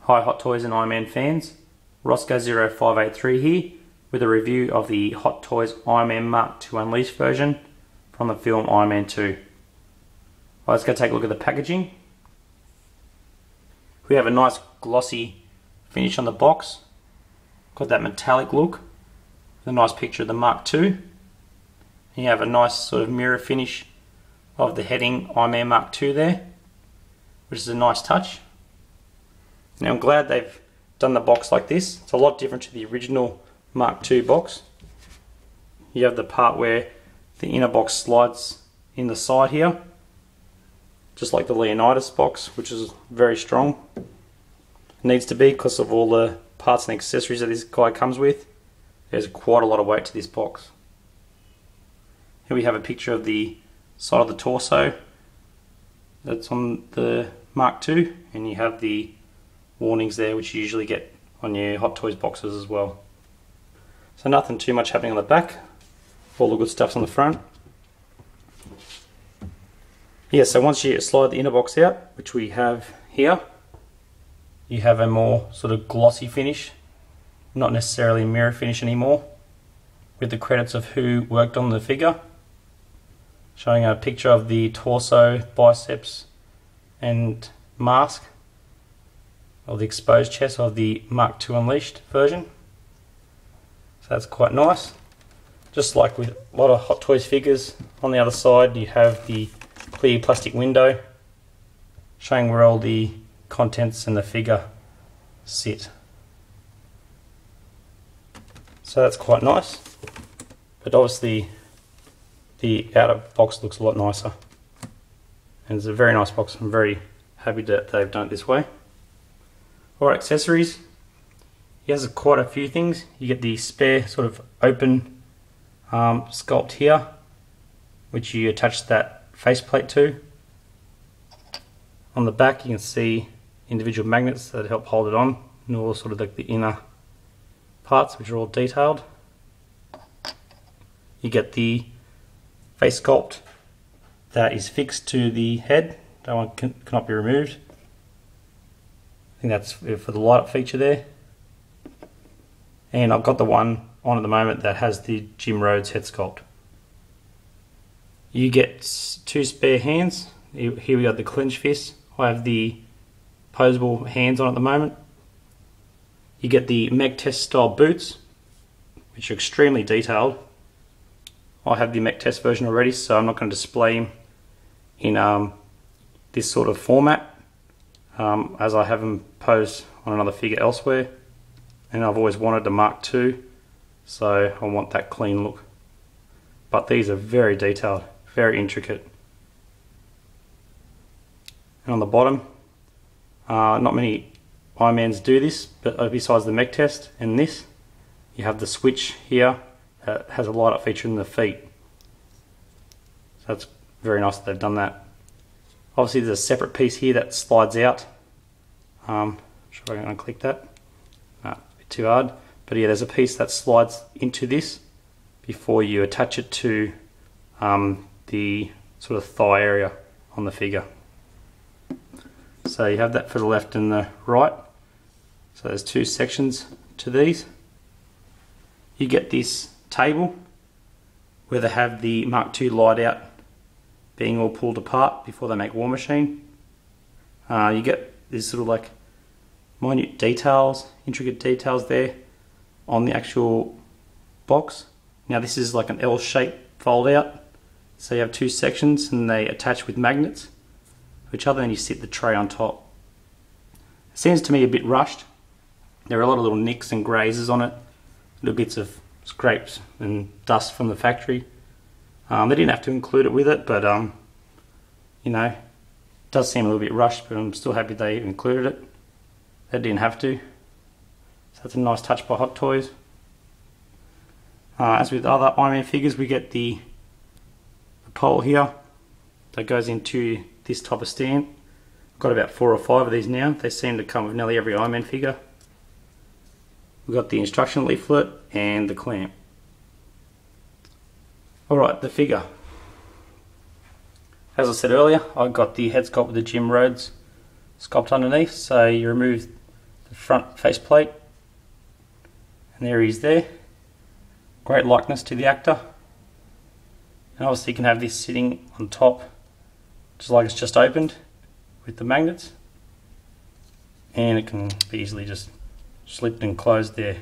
Hi Hot Toys and Iron Man fans, Roscoe0583 here with a review of the Hot Toys Iron Man Mark II Unleashed version from the film Iron Man 2. Let's go take a look at the packaging. We have a nice glossy finish on the box, got that metallic look, with a nice picture of the Mark II. And you have a nice sort of mirror finish of the heading Iron Man Mark II there, which is a nice touch. Now I'm glad they've done the box like this. It's a lot different to the original Mark II box. You have the part where the inner box slides in the side here, just like the Leonidas box, which is very strong. It needs to be because of all the parts and accessories that this guy comes with. There's quite a lot of weight to this box. Here we have a picture of the side of the torso that's on the Mark II, and you have the warnings there, which you usually get on your Hot Toys boxes as well. So nothing too much happening on the back, all the good stuff's on the front. Yeah, so once you slide the inner box out, which we have here, you have a more sort of glossy finish, not necessarily a mirror finish anymore, with the credits of who worked on the figure, showing a picture of the torso, biceps and mask, or the exposed chest of the Mark II Unleashed version. So that's quite nice. Just like with a lot of Hot Toys figures, on the other side you have the clear plastic window showing where all the contents and the figure sit. So that's quite nice, but obviously the outer box looks a lot nicer, and it's a very nice box. I'm very happy that they've done it this way. Alright, accessories. He has quite a few things. You get the spare sort of open sculpt here, which you attach that faceplate to. On the back you can see individual magnets that help hold it on, and all sort of like the inner parts, which are all detailed. You get the face sculpt that is fixed to the head. That one cannot be removed. I think that's for the light up feature there. And I've got the one on at the moment that has the Jim Rhodes head sculpt. You get two spare hands. Here we got the clenched fist. I have the posable hands on at the moment. You get the mech test style boots, which are extremely detailed. I have the mech test version already, so I'm not going to display them in this sort of format, as I have them posed on another figure elsewhere, and I've always wanted the Mark II, so I want that clean look. But these are very detailed, very intricate. And on the bottom, not many Iron Mans do this, but besides the mech test and this, you have the switch here that has a light up feature in the feet. So that's very nice that they've done that. Obviously there's a separate piece here that slides out. Should I unclick that? No, a bit too hard. But yeah, there's a piece that slides into this before you attach it to the sort of thigh area on the figure. So you have that for the left and the right. So there's two sections to these. You get this table where they have the Mark II light out being all pulled apart before they make War Machine. You get these sort of like minute details, intricate details there on the actual box. Now this is like an L shape fold out, so you have two sections and they attach with magnets to each other, and you sit the tray on top. It seems to me a bit rushed. There are a lot of little nicks and grazes on it, little bits of scrapes and dust from the factory. They didn't have to include it with it, but you know, it does seem a little bit rushed, but I'm still happy they included it. They didn't have to. So that's a nice touch by Hot Toys. As with other Iron Man figures, we get the pole here that goes into this type of stand. I've got about 4 or 5 of these now. They seem to come with nearly every Iron Man figure. We've got the instruction leaflet and the clamp. Alright, the figure. As I said earlier, I got the head sculpt with the Jim Rhodes sculpt underneath, so you remove front faceplate, and there he is there. Great likeness to the actor. And obviously you can have this sitting on top just like it's just opened with the magnets, and it can be easily just slipped and closed there.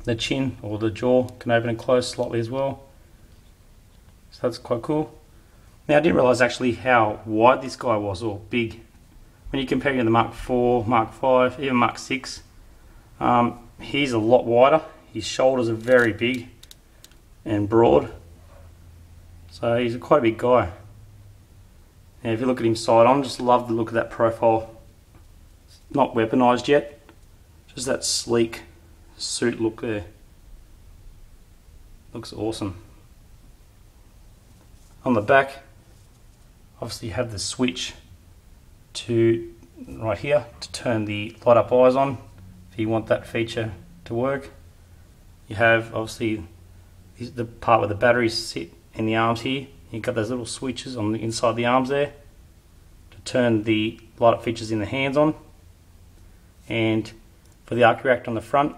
The chin or the jaw can open and close slightly as well, so that's quite cool. Now I didn't realise actually how wide this guy was, or big. When you compare it to the Mark IV, Mark V, even Mark VI, he's a lot wider. His shoulders are very big and broad, so he's quite a big guy. Now if you look at him side on, just love the look of that profile. It's not weaponized yet, just that sleek suit look there. Looks awesome. On the back, obviously you have the switch to right here to turn the light up eyes on if you want that feature to work. You have obviously the part where the batteries sit in the arms here. You've got those little switches on the inside the arms there to turn the light up features in the hands on. And for the arc reactor on the front,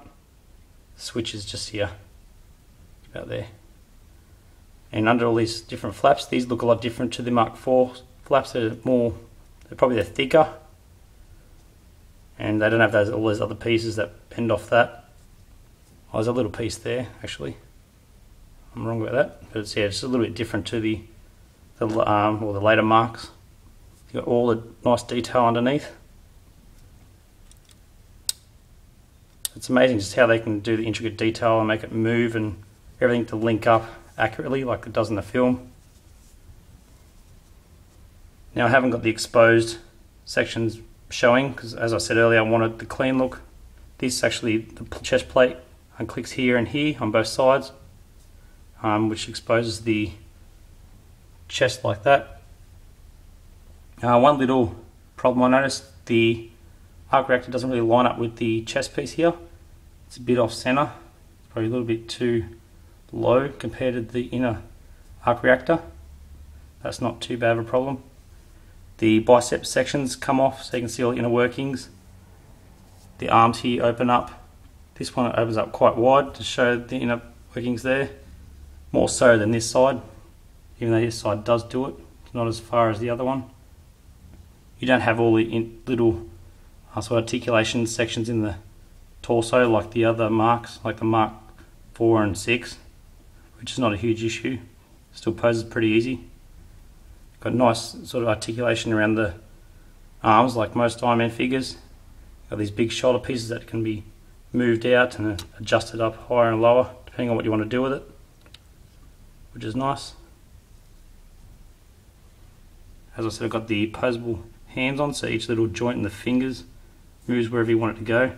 the switch is just here, about there. And under all these different flaps, these look a lot different to the Mark IV flaps. They're probably thicker, and they don't have all those other pieces that bend off that. Oh, there's a little piece there actually. I'm wrong about that, but it's, yeah, it's a little bit different to the later Marks. You've got all the nice detail underneath. It's amazing just how they can do the intricate detail and make it move and everything to link up accurately like it does in the film. Now I haven't got the exposed sections showing because, as I said earlier, I wanted the clean look. This actually, the chest plate unclicks here and here on both sides, which exposes the chest like that. One little problem I noticed, the arc reactor doesn't really line up with the chest piece here. It's a bit off center. It's probably a little bit too low compared to the inner arc reactor. That's not too bad of a problem. The bicep sections come off so you can see all the inner workings. The arms here open up. This one opens up quite wide to show the inner workings there. More so than this side, even though this side does do it. It's not as far as the other one. You don't have all the little sort of articulation sections in the torso like the other Marks, like the Mark IV and VI, which is not a huge issue. Still poses pretty easy. Got nice sort of articulation around the arms like most Iron Man figures. Got these big shoulder pieces that can be moved out and adjusted up higher and lower depending on what you want to do with it, which is nice. As I said, I've got the posable hands on, so each little joint in the fingers moves wherever you want it to go.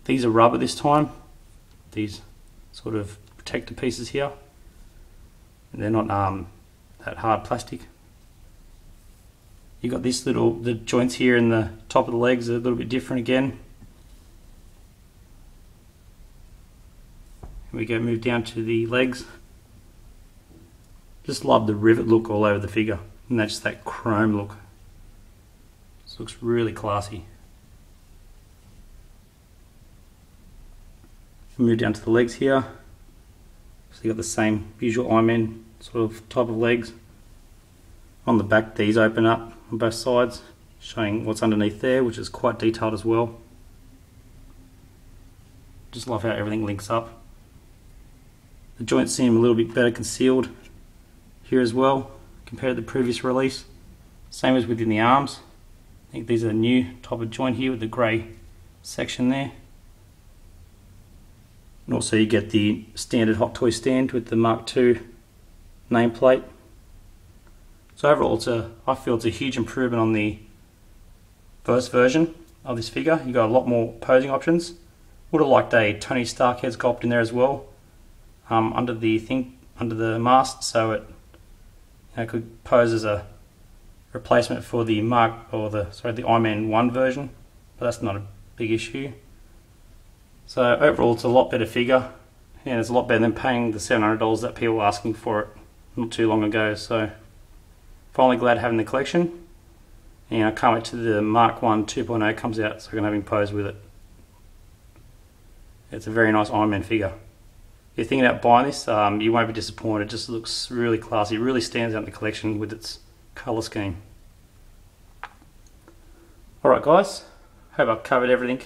These are rubber this time, these sort of protector pieces here. They're not that hard plastic. You got this the joints here in the top of the legs are a little bit different again. Here we go, move down to the legs. Just love the rivet look all over the figure, and that's just that chrome look. This looks really classy. Move down to the legs here. So you got the same usual Iron Man sort of type of legs. On the back, these open up on both sides, showing what's underneath there, which is quite detailed as well. Just love how everything links up. The joints seem a little bit better concealed here as well compared to the previous release. Same as within the arms. I think these are a new type of joint here with the grey section there. And also you get the standard Hot Toy stand with the Mark II nameplate. So overall, I feel it's a huge improvement on the first version of this figure. You got a lot more posing options. Would have liked a Tony Stark head sculpt in there as well, under the mast, so it could pose as a replacement for the the Iron Man 1 version, but that's not a big issue. So overall, it's a lot better figure, and it's a lot better than paying the $700 that people were asking for it not too long ago. So finally glad having the collection, and I can't wait till the Mark 1 2.0 comes out so I can have him pose with it. It's a very nice Iron Man figure. If you're thinking about buying this, you won't be disappointed. It just looks really classy. It really stands out in the collection with its colour scheme. Alright guys, hope I've covered everything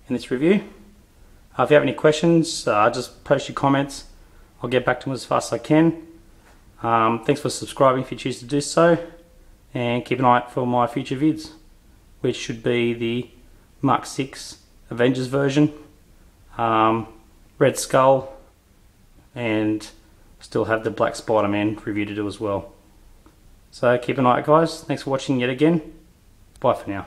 in this review. If you have any questions, just post your comments. I'll get back to them as fast as I can. Thanks for subscribing if you choose to do so, and keep an eye out for my future vids, which should be the Mark 6 Avengers version, Red Skull, and still have the Black Spider-Man review to do as well. So keep an eye out guys, thanks for watching yet again, bye for now.